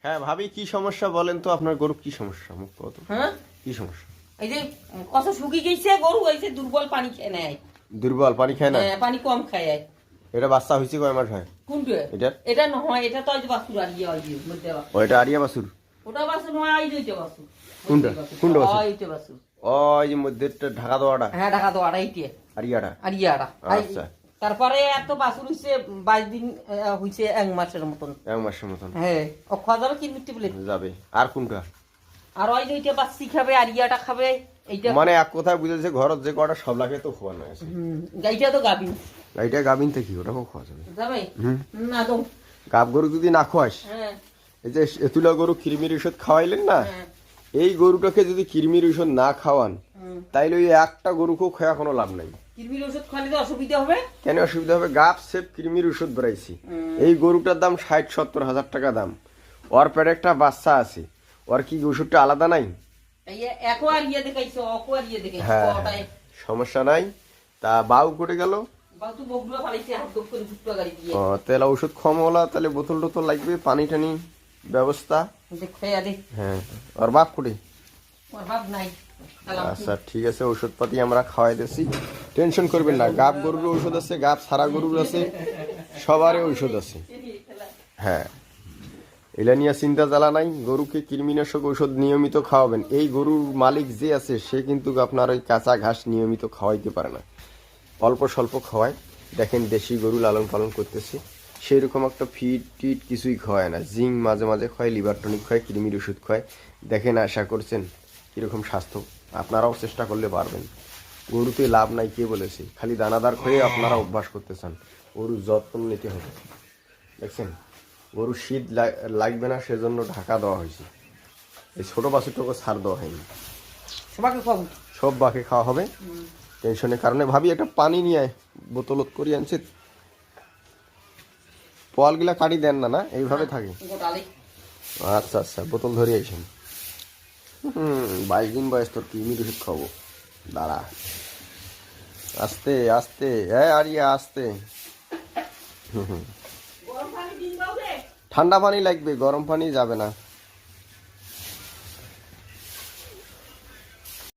হ্যাঁ ভাবি, কি সমস্যা বলেন তো? আপনার গরু কি সমস্যা? মুখ কত? হ্যাঁ, কি সমস্যা? এই যে কত শুকিয়ে গেছে গরু, হয়েছে দুর্বল, পানি খেয়ে নেয়। দুর্বল, পানি খায় না? হ্যাঁ, পানি কম খায়। এটা বাচ্চা হয়েছে কয় মাস হয়? কোনটা? এটা এটা নহয়, এটা তো ওই যে বাছুর আর ইয়ে ওই যে মধ্যে বাছুর। ওইটা আরিয়া বাছুর? ওটা বাছুর নয়, এই যে বাছুর। কোনটা? কোনটা বাছুর? ওইটা বাছুর। ওই যে মধ্যেটা ঢাকা দেওয়াটা? হ্যাঁ, ঢাকা তো আড়াইটে আরিয়াটা? আর ইয়াটা। আচ্ছা। তারপরে এত বাছুর হইছে 22 দিন হইছে, 1 মাসের মতন। 1 মাসের মতন? হ্যাঁ, ও খাওয়া যাবে কি মিষ্টি বলে যাবে। আর কোনটা? আর ওই যে ওইটা বাচ্চি খাবে আর ইয়াটা খাবে। এইটা মানে এক কথায় বুঝেছে ঘরত যে কটা সব লাগে তো খোয়ানো আছে। গাইটা তো গাবিন। এইটা গাবিন থেকে ওটাও খাওয়া যাবে? যাবে হুম। না তো। গাব গরু যদি না খোয়াস, হ্যাঁ এই যে এতুলা গরু কৃমির ওষুধ খাওয়াইলেন না, হ্যাঁ এই গরুটাকে যদি কৃমির ওষুধ না খাওয়ান, হুম। তাইলে ওই একটা গরুকেও খাওয়া কোনো লাভ নাই। কিরমির ওষুধ খাওয়ালে তো অসুবিধা হবে। কেন অসুবিধা হবে? গাব সেপ কৃমির ওষুধ বেড়াইছি। এই গরুটার দাম 60-70 হাজার টাকা দাম। ওর পেটে একটা বাচ্চা আছে, ওর কি ওষুধটা আলাদা নাই? এই একো আর ইয়ে দেখাইছো, অকো আর ইয়ে দেখাইছো। হ্যাঁ, ওটাই সমস্যা নাই। তা বাউ করে গেল, বাউ তো বগড়া ফালাইছে হাত দপ করে ফুটটা গাড়ি দিয়ে। তেলা ওষুধ কম হলা, তাহলে বোতল টোতল লাগবে, পানি টানি ব্যবস্থা। দেখে আরে হ্যাঁ, ওর বাপ করে। ওর ভাব নাই। আচ্ছা ঠিক আছে, ওষুধপাতি আমরা খাওয়াই দিচ্ছি, টেনশন করবেন না। গাব গরুর ঔষধ আছে, গাব সারা গরুর আছে, সবারই ঔষধ আছে। হ্যাঁ, এলা নিয়ে চিন্তা জ্বালা নাই। গরুকে কৃমিনাশক ঔষধ নিয়মিত খাওয়াবেন। এই গরুর মালিক যে আছে সে কিন্তু আপনার ওই কাঁচা ঘাস নিয়মিত খাওয়াইতে পারে না, অল্প স্বল্প খাওয়ায়। দেখেন দেশি গরু লালন পালন করতেছে, সেই রকম একটা ফিড টিট কিছুই খাওয়ায় না। জিঙ্ক মাঝে মাঝে খায়, লিভার টনিক খায়, কৃমির ওষুধ খায়। দেখেন, আশা করছেন কীরকম স্বাস্থ্য। আপনারাও চেষ্টা করলে পারবেন। গরুতে লাভ নাই কে বলেছে? খালি দানাদার খেয়ে আপনারা অভ্যাস করতে চান। গরুর যত্ন নিতে হবে। দেখছেন, গরু শীত লাগবে না সেজন্য ঢাকা দেওয়া হয়েছে। এই ছোটো বাছুরটাকে ছাড় দেওয়া হয়নি। সবাইকে খাবো, সব বাকি খাওয়া হবে, টেনশনের কারণে। ভাবি একটা পানি নিয়ে বোতলত করে আনছে, পোয়ালগুলা কাটি দেন না? না এইভাবে থাকে? গোটালে। আচ্ছা আচ্ছা, বোতল ধরে আইসেন। 22 দিন বয়স, তোর কৃমির ওষুধ খাবো, দাঁড়া। আস্তে আস্তে, হ্যাঁ আরিয়া আস্তে। গরম পানি দিন বাবু রে। ঠান্ডা পানি লাগবে, গরম পানি যাবে না।